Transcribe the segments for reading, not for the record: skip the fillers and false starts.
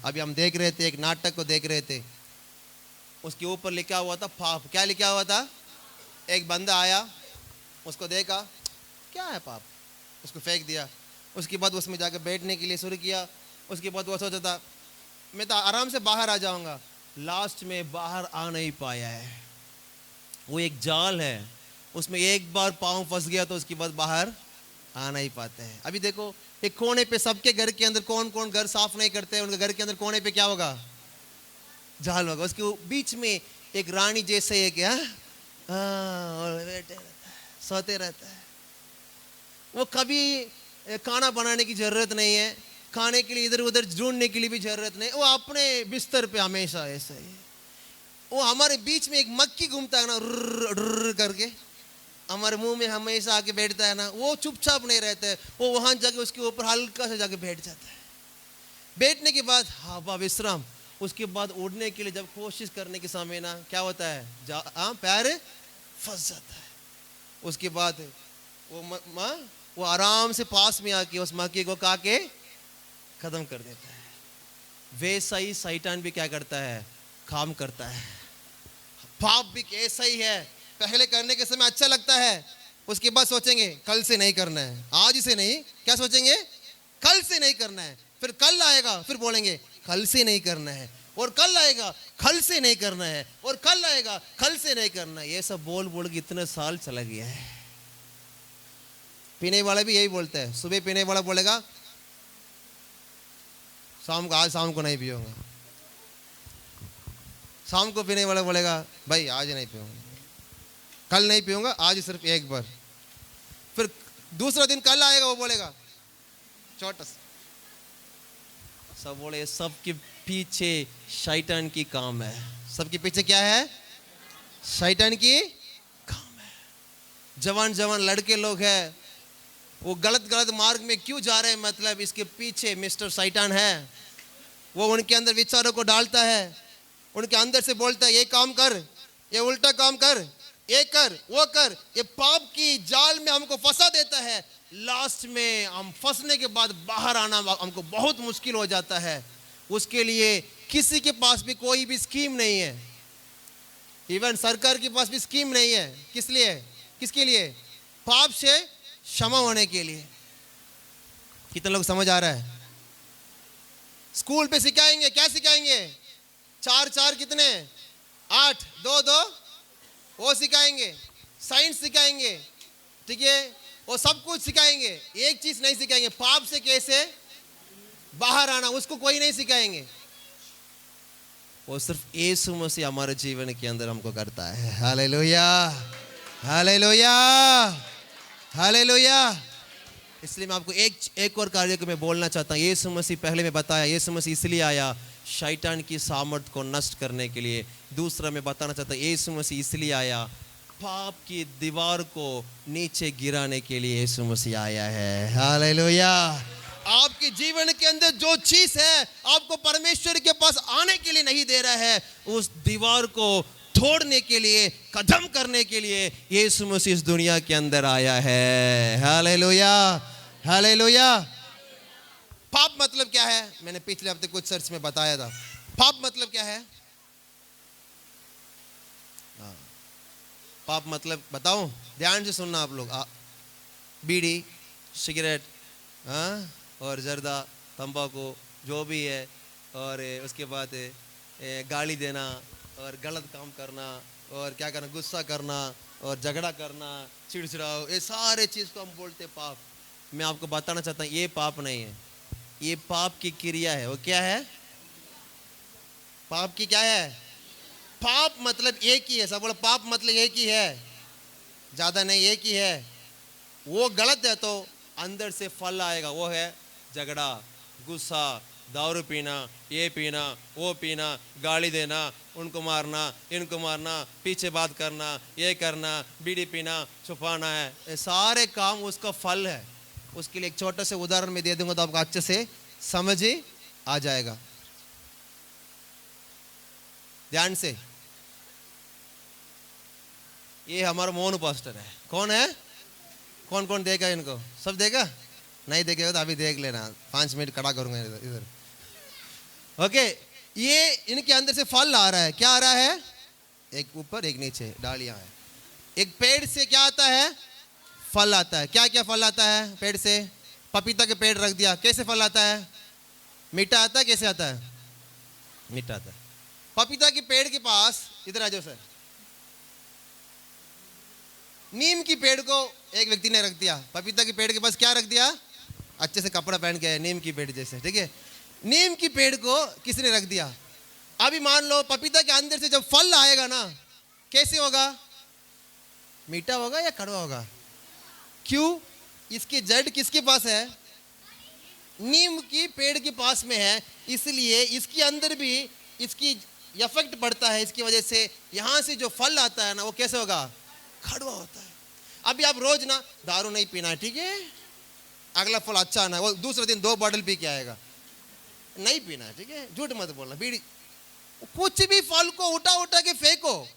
अभी हम देख रहे थे, एक नाटक को देख रहे थे, उसके ऊपर लिखा हुआ था पाप। क्या लिखा हुआ था? एक बंदा आया, उसको देखा, क्या है पाप, उसको फेंक दिया। उसके बाद उसमें जाकर बैठने के लिए शुरू किया। उसके बाद वो सोचा था मैं तो आराम से बाहर आ जाऊंगा, लास्ट में बाहर आ नहीं पाया है। वो एक जाल है, उसमें एक बार पाँव फंस गया तो उसके बाद बाहर आ नहीं पाते हैं। अभी देखो एक कोने पे, सबके घर के अंदर कौन कौन घर साफ नहीं करते हैं, उनके घर के अंदर कोने पे क्या होगा? जाल होगा। उसके बीच में एक रानी जैसे एक और बैठे रहता है, सोते रहता है। वो कभी खाना बनाने की जरूरत नहीं है, खाने के लिए इधर उधर ढूंढने के लिए भी जरूरत नहीं, वो अपने बिस्तर पे हमेशा ऐसा ही। वो हमारे बीच में एक मक्खी घूमता है ना, रुर्र करके हमारे मुंह में हमेशा आके बैठता है ना, वो चुपचाप नहीं रहता है, वो वहां जाके उसके ऊपर हल्का से जाके बैठ जाता है। बैठने के बाद हवा विश्राम, उसके बाद उड़ने के लिए जब कोशिश करने के समय ना क्या होता है, पैर फंस जाता है। उसके बाद वो आराम से पास में आके उस मक्खी को खा के खत्म कर देता है। वैसा ही शैतान भी क्या करता है, काम करता है। पाप भी ऐसा ही है, पहले करने के समय अच्छा लगता है, उसके बाद सोचेंगे कल से नहीं करना है, आज से नहीं, क्या सोचेंगे, कल से नहीं करना है। फिर कल आएगा, फिर बोलेंगे कल से नहीं करना है, और कल आएगा कल से नहीं करना है, और कल आएगा कल से नहीं करना है। ये सब बोल बोल के इतने साल चला गया है। पीने वाला भी यही बोलता है, सुबह पीने वाला बोलेगा शाम को, आज शाम को नहीं पियूंगा। शाम को पीने वाला बोलेगा भाई आज नहीं पीऊंगा, कल नहीं पीऊंगा, आज सिर्फ एक बार। फिर दूसरा दिन कल आएगा, वो बोलेगा छोटा सा। सब बोले सबके पीछे शैतान की काम है। सबके पीछे क्या है? शैतान की काम है। जवान जवान लड़के लोग हैं, वो गलत गलत मार्ग में क्यों जा रहे हैं, मतलब इसके पीछे मिस्टर शैतान है। वो उनके अंदर विचारों को डालता है, उनके अंदर से बोलता है ये काम कर, ये उल्टा काम कर, ये कर, वो कर। ये पाप की जाल में हमको फंसा देता है। लास्ट में हम फंसने के बाद बाहर आना हमको बहुत मुश्किल हो जाता है। उसके लिए किसी के पास भी कोई भी स्कीम नहीं है, इवन सरकार के पास भी स्कीम नहीं है। किस लिए? किसके लिए? पाप से क्षमा होने के लिए। कितने लोग समझ आ रहा है? स्कूल पे सिखाएंगे, क्या सिखाएंगे? 4 4 कितने? 8 2 2 वो सिखाएंगे। साइंस सिखाएंगे, ठीक है, वो सब कुछ सिखाएंगे। एक चीज नहीं सिखाएंगे, पाप से कैसे बाहर आना, उसको कोई नहीं सिखाएंगे। वो सिर्फ यीशु मसीह हमारे जीवन के अंदर हमको करता है। Hallelujah, hallelujah, hallelujah. इसलिए मैं आपको एक और कार्य को मैं बोलना चाहता हूँ। यीशु मसीह, पहले मैं बताया, यीशु मसीह इसलिए आया शैतान की सामर्थ को नष्ट करने के लिए। दूसरा मैं बताना चाहता हूँ, यीशु मसीह इसलिए आया पाप की दीवार को नीचे गिराने के लिए। यीशु मसीह आया है। हालेलुया। आपके जीवन के अंदर जो चीज है आपको परमेश्वर के पास आने के लिए नहीं दे रहा है, उस दीवार को तोड़ने के लिए, खत्म करने के लिए यीशु मसीह इस दुनिया के अंदर आया है। Hallelujah, hallelujah. पाप मतलब क्या है? मैंने पिछले हफ्ते कुछ सर्च में बताया था। पाप मतलब क्या है? पाप मतलब बताओ, ध्यान से सुनना आप लोग। बीड़ी, सिगरेट, और जर्दा, तंबाकू, जो भी है, और उसके बाद गाली देना, और गलत काम करना, और क्या करना, गुस्सा करना, और झगड़ा करना, चिड़चिड़ाओ, ये सारे चीज़ को हम बोलते पाप। मैं आपको बताना चाहता हूँ ये पाप नहीं है, ये पाप की क्रिया है। वो क्या है? पाप की क्या है? पाप मतलब एक ही है। सब बोलो पाप मतलब एक ही है, ज़्यादा नहीं, एक ही है। वो गलत है तो अंदर से फल आएगा, वो है झगड़ा, गुस्सा, दारू पीना, ये पीना, वो पीना, गाली देना, उनको मारना, इनको मारना, पीछे बात करना, ये करना, बीड़ी पीना, छुपाना है, ये सारे काम उसका फल है। उसके लिए एक छोटा सा उदाहरण मैं दे दूंगा तो आपको अच्छे से समझ ही आ जाएगा। ध्यान से, ये हमारा मोनू पास्टर है। कौन है? कौन कौन देगा इनको? सब देगा? नहीं देखेगा तो अभी देख लेना, 5 मिनट खड़ा करूंगा इधर। ओके, ये इनके अंदर से फल आ रहा है। क्या आ रहा है? एक ऊपर एक नीचे डालियां है। एक पेड़ से क्या आता है? फल आता है। क्या क्या फल आता है पेड़ से? पपीता के पेड़ रख दिया, कैसे फल आता है? मीठा आता है। कैसे आता है? मीठा आता है। पपीता के पेड़ के पास, इधर आ जाओ सर, नीम की पेड़ को एक व्यक्ति ने रख दिया। पपीता के पेड़ के पास क्या रख दिया? अच्छे से कपड़ा पहन के, नीम की पेड़ जैसे, ठीक है। नीम की पेड़ को किसने रख दिया? अभी मान लो पपीता के अंदर से जब फल आएगा ना, कैसे होगा? मीठा होगा या कड़वा होगा? क्यों? इसकी जड़ किसके पास है? नीम की पेड़ के पास में है, इसलिए इसके अंदर भी इसकी इफेक्ट पड़ता है। इसकी वजह से यहां से जो फल आता है ना, वो कैसे होगा? कड़वा होता है। अभी आप रोज ना दारू नहीं पीना है, ठीक है, अगला फल अच्छा ना, वो दूसरे दिन 2 बॉटल पी के आएगा। नहीं पीना है, ठीक है, झूठ मत बोलना। बीड़ी, कुछ भी फल को उठा उठा के फेंको,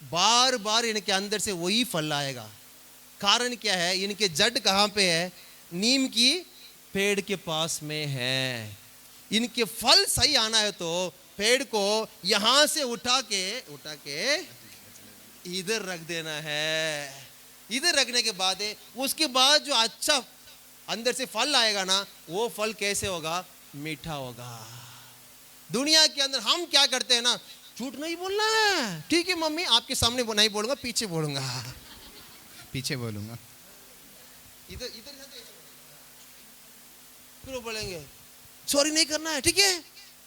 बार बार इनके अंदर से वही फल आएगा। कारण क्या है? इनके जड़ कहां पे है? नीम की पेड़ के पास में है। इनके फल सही आना है तो पेड़ को यहां से उठा के इधर रख देना है। इधर रखने के बाद उसके बाद जो अच्छा अंदर से फल आएगा ना, वो फल कैसे होगा? मीठा होगा। दुनिया के अंदर हम क्या करते हैं ना, झूठ नहीं बोलना है, ठीक है मम्मी, आपके सामने नहीं बोलूंगा, पीछे बोलूंगा, पीछे बोलूंगा। इधर इधर फिर वो बोलेंगे चोरी नहीं करना है, ठीक है,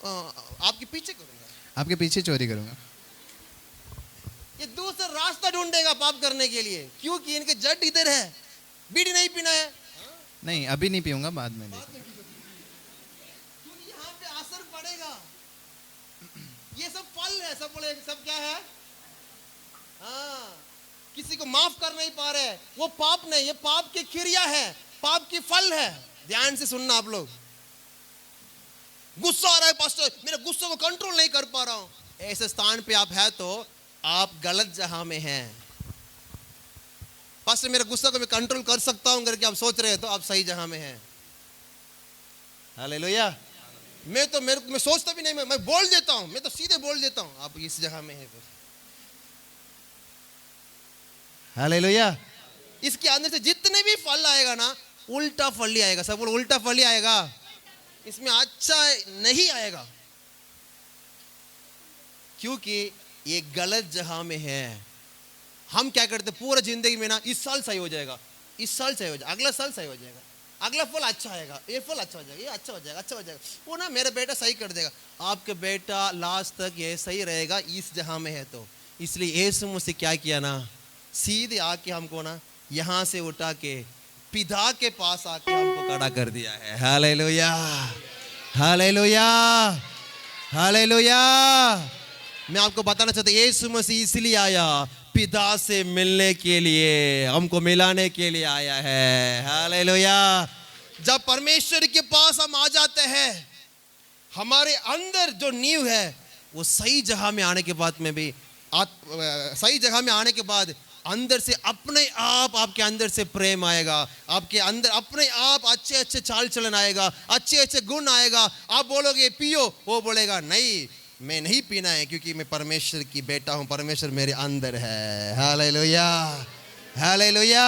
आपके पीछे करूंगा, आपके पीछे चोरी करूंगा। ये दूसरा रास्ता ढूंढेगा पाप करने के लिए, क्योंकि इनके जड़ इधर है। बीड़ी नहीं पीना है, नहीं अभी नहीं पीऊंगा, बाद में देखूंगा। क्योंकि यहाँ पे असर पड़ेगा। ये सब फल है, सब बोले सब क्या है? हाँ, किसी को माफ कर नहीं पा रहे, वो पाप नहीं, ये पाप की क्रिया है, पाप की फल है। ध्यान से सुनना आप लोग। गुस्सा आ रहा है पास्टर, मेरे गुस्से को कंट्रोल नहीं कर पा रहा हूं, ऐसे स्थान पे आप है तो आप गलत जहां में हैं। पास्टर मेरे गुस्से को मैं कंट्रोल कर सकता हूं करके आप सोच रहे हैं तो आप सही जहां में हैं। हालेलुया। मैं सोचता भी नहीं, मैं बोल देता हूं, मैं तो सीधे बोल देता हूं, आप इस जगह में हैं फिर। हालेलुया। इसके अंदर से जितने भी फल आएगा ना, उल्टा फल ही आएगा। सब बोलो उल्टा फल ही आएगा, इसमें अच्छा नहीं आएगा, क्योंकि ये गलत जहां में है। हम क्या करते पूरा जिंदगी में ना, इस साल सही हो जाएगा, इस साल सही हो जाएगा, अगला साल सही हो जाएगा, अगला फल अच्छा आएगा, ये फल अच्छा हो जाएगा, ये अच्छा हो जाएगा, अच्छा हो जाएगा, वो ना मेरा बेटा सही कर देगा। आपके बेटा लास्ट तक ये सही रहेगा इस जहां में है तो। इसलिए यीशु मसीह क्या किया ना, सीधे आके हमको ना यहां से उठा के पिता के पास आके हमको खड़ा कर दिया है। Hallelujah, hallelujah, hallelujah. मैं आपको बताना चाहता हूं, यीशु मसीह इसलिए आया, पिता से मिलने के लिए, हमको मिलाने के लिए आया है। हालेलुया। जब परमेश्वर के पास हम आ जाते हैं, हमारे अंदर जो नींव है वो सही जगह में आने के बाद में भी सही जगह में आने के बाद अंदर से अपने आप आपके अंदर से प्रेम आएगा, आपके अंदर अपने आप अच्छे अच्छे चाल चलन आएगा, अच्छे अच्छे गुण आएगा। आप बोलोगे पियो, वो बोलेगा नहीं, मैं नहीं पीना है, क्योंकि मैं परमेश्वर की बेटा हूं, परमेश्वर मेरे अंदर है। Hallelujah, hallelujah.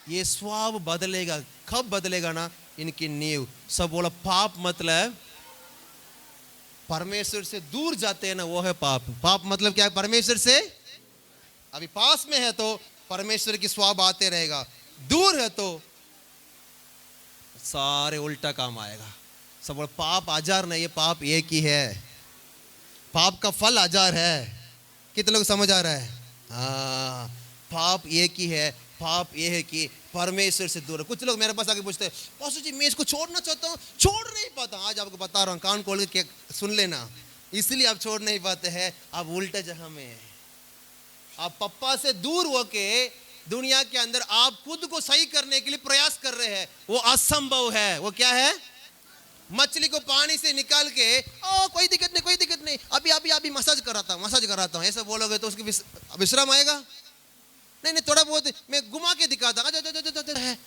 ये स्वभाव बदलेगा। कब बदलेगा ना, इनकी नींव। सब बोला पाप मतलब परमेश्वर से दूर जाते हैं ना, वो है पाप। पाप मतलब क्या है? परमेश्वर से अभी पास में है तो परमेश्वर की स्वभाव आते रहेगा, दूर है तो सारे उल्टा काम आएगा। सब बोला पाप हजार नहीं है, पाप एक ही है, पाप का फल हजार है। कितने लोग समझ आ रहा है? हाँ, पाप एक ही है, पाप ये है कि परमेश्वर से दूर है। कुछ लोग मेरे पास आके पूछते हैं, पास्टर जी मैं इसको छोड़ना चाहता हूँ, छोड़ नहीं पाता। आज आपको बता रहा हूँ, कान खोल के सुन लेना, इसलिए आप छोड़ नहीं पाते हैं, आप उल्टा जगह में है। आप पप्पा से दूर होके दुनिया के अंदर आप खुद को सही करने के लिए प्रयास कर रहे हैं, वो असंभव है। वो क्या है? मछली को पानी से निकाल के ओ कोई दिक्कत नहीं, कोई दिक्कत नहीं, अभी मसाज कराता हूँ, ऐसा बोलोगे तो उसकी विश्राम आएगा? नहीं, थोड़ा बहुत मैं घुमा के दिखाता है।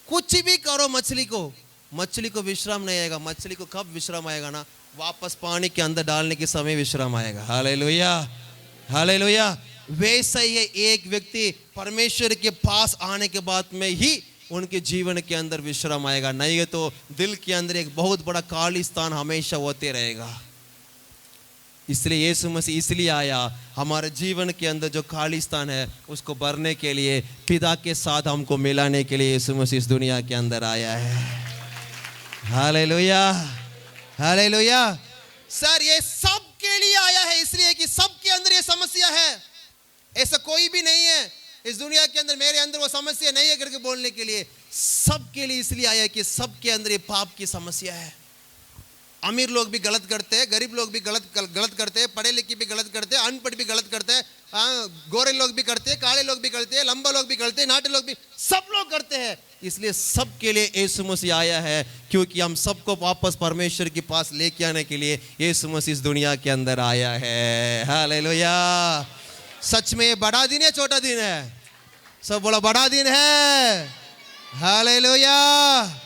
कुछ भी करो मछली को, मछली को विश्राम नहीं आएगा। मछली को कब विश्राम आएगा ना, वापस पानी के अंदर डालने के समय विश्राम आएगा। Hallelujah, hallelujah. वैसा ही है, एक व्यक्ति परमेश्वर के पास आने के बाद में ही उनके जीवन के अंदर विश्राम आएगा, नहीं तो दिल के अंदर एक बहुत बड़ा खालिस्तान हमेशा होते रहेगा। इसलिए यीशु मसीह इसलिए आया, हमारे जीवन के अंदर जो खालिस्तान है उसको भरने के लिए, पिता के साथ हमको मिलाने के लिए यीशु मसीह इस दुनिया के अंदर आया है। Hallelujah, hallelujah. सर ये सब के लिए आया है, इसलिए कि सबके अंदर ये समस्या है। ऐसा कोई भी नहीं है इस दुनिया के अंदर मेरे अंदर वो समस्या नहीं है करके बोलने के लिए। सबके लिए इसलिए आया कि सबके अंदर ये पाप की समस्या है। अमीर लोग भी गलत करते हैं, गरीब लोग भी गलत करते हैं, पढ़े लिखे भी गलत करते हैं, अनपढ़ भी गलत करते हैं, गोरे लोग भी करते हैं, काले लोग भी करते हैं, लंबा लोग भी करते हैं, नाटे लोग भी, सब लोग करते हैं। इसलिए सबके लिए यीशु मसीह आया है, क्योंकि हम सबको वापस परमेश्वर के पास लेके आने के लिए यीशु मसीह इस दुनिया के अंदर आया है। हालेलुया। सच में ये बड़ा दिन है, छोटा दिन है? सब बोला बड़ा दिन है। हालेलुया।